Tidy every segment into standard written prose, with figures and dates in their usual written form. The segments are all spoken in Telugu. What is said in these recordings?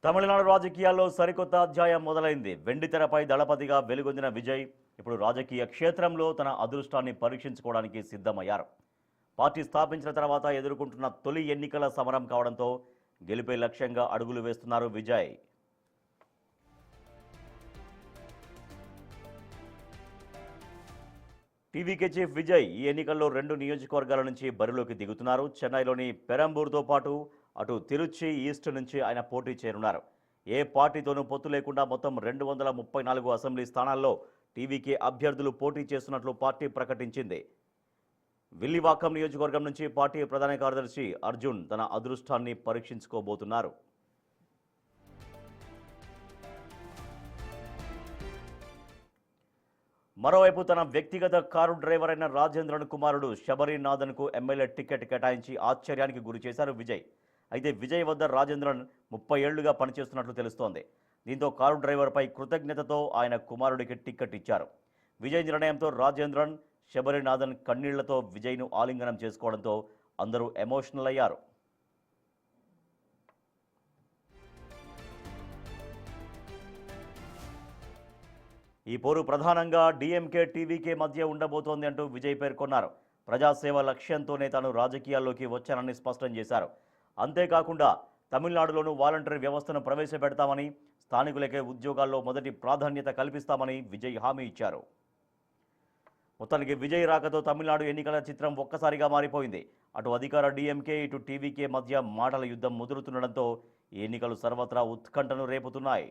తమిళనాడు రాజకీయాల్లో సరికొత్త అధ్యాయం మొదలైంది. వెండితెరపై దళపతిగా వెలుగొందిన విజయ్ ఇప్పుడు రాజకీయ క్షేత్రంలో తన అదృష్టాన్ని పరీక్షించుకోవడానికి సిద్ధమయ్యారు. పార్టీ స్థాపించిన తర్వాత ఎదుర్కొంటున్న తొలి ఎన్నికల సమరం కావడంతో గెలిపే లక్ష్యంగా అడుగులు వేస్తున్నారు విజయ్. టీవీకే చీఫ్ విజయ్ ఈ ఎన్నికల్లో 2 నియోజకవర్గాల నుంచి బరిలోకి దిగుతున్నారు. చెన్నైలోని పెరంబూర్తో పాటు అటు తిరుచి ఈస్ట్ నుంచి ఆయన పోటీ చేయనున్నారు. ఏ పార్టీతోనూ పొత్తు లేకుండా మొత్తం 234 అసెంబ్లీ స్థానాల్లో టీవీకే అభ్యర్థులు పోటీ చేస్తున్నట్లు పార్టీ ప్రకటించింది. విల్లివాకం నియోజకవర్గం నుంచి పార్టీ ప్రధాన కార్యదర్శి అర్జున్ తన అదృష్టాన్ని పరీక్షించుకోబోతున్నారు. మరోవైపు తన వ్యక్తిగత కారు డ్రైవర్ అయిన రాజేంద్రన్ కుమారుడు శబరినాథన్కు ఎమ్మెల్యే టికెట్ కేటాయించి ఆశ్చర్యానికి గురి చేశారు విజయ్. అయితే విజయ్ వద్ద రాజేంద్రన్ 30 ఏళ్లుగా పనిచేస్తున్నట్లు తెలుస్తోంది. దీంతో కారు డ్రైవర్పై కృతజ్ఞతతో ఆయన కుమారుడికి టికెట్ ఇచ్చారు. విజయ్ నిర్ణయంతో రాజేంద్రన్, శబరినాథన్ కన్నీళ్లతో విజయ్ను ఆలింగనం చేసుకోవడంతో అందరూ ఎమోషనల్ అయ్యారు. ఈ పోరు ప్రధానంగా డీఎంకే టీవీకే మధ్య ఉండబోతోంది అంటూ విజయ్ పేర్కొన్నారు. ప్రజాసేవ లక్ష్యంతోనే తాను రాజకీయాల్లోకి వచ్చానని స్పష్టం చేశారు. అంతేకాకుండా తమిళనాడులోనూ వాలంటరీ వ్యవస్థను ప్రవేశపెడతామని, స్థానికులకే ఉద్యోగాల్లో మొదటి ప్రాధాన్యత కల్పిస్తామని విజయ్ హామీ ఇచ్చారు. మొత్తానికి విజయ్ రాకతో తమిళనాడు ఎన్నికల చిత్రం ఒక్కసారిగా మారిపోయింది. అటు అధికార డీఎంకే, ఇటు టీవీకే మధ్య మాటల యుద్ధం ముదురుతుండడంతో ఈ ఎన్నికలు సర్వత్రా ఉత్కంఠను రేపుతున్నాయి.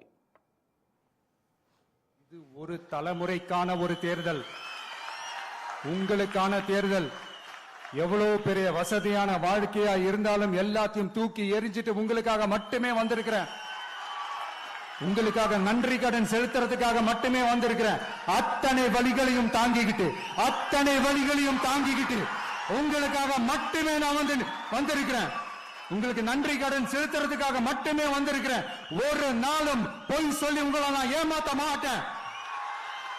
இது ஒரு தலைமுறைக்கான ஒரு தேர்தல், உங்களுக்கான தேர்தல். எவ்வளவு பெரிய வசதியான வாழ்க்கையா இருந்தாலும் எல்லாத்தையும் தூக்கி எரிஞ்சிட்டு உங்களுக்காக மட்டுமே வந்திருக்கிறேன். உங்களுக்காக நன்றி கடன் செலுத்துறதுக்காக மட்டுமே வந்திருக்கிறேன். அத்தனை வழிகளையும் தாங்கிக்கிட்டு உங்களுக்காக மட்டுமே நான் வந்திருக்கிறேன். உங்களுக்கு நன்றி கடன் செலுத்துறதுக்காக மட்டுமே வந்திருக்கிறேன். ஒரு நாளும் பொய் சொல்லி உங்களை நான் ஏமாத்த மாட்டேன்.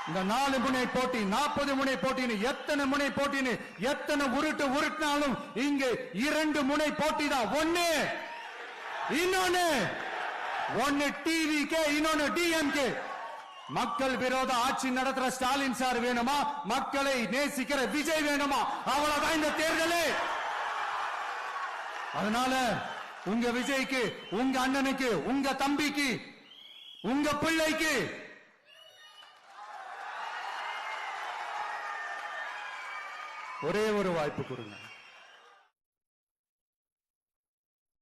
இந்த 4 முனை போட்டி, 40 முனை போட்டின்னு எத்தனை முனை போட்டின்னு எத்தனை உருட்டினாலும் இங்கு 2 முனை போட்டி தான். ஒன்னு டிவிகே, இன்னொன்னு டிஎம்கே. மக்கள் விரோத ஆட்சி நடத்துற ஸ்டாலின் சார் வேணுமா, மக்களை நேசிக்கிற விஜய் வேணுமா? அவ்வளவுதான் இந்த தேர்தலே. அதனால உங்க விஜய்க்கு, உங்க அண்ணனுக்கு, உங்க தம்பிக்கு, உங்க பிள்ளைக்கு ஒரே ஒரு வாய்ப்பு கொடுங்க.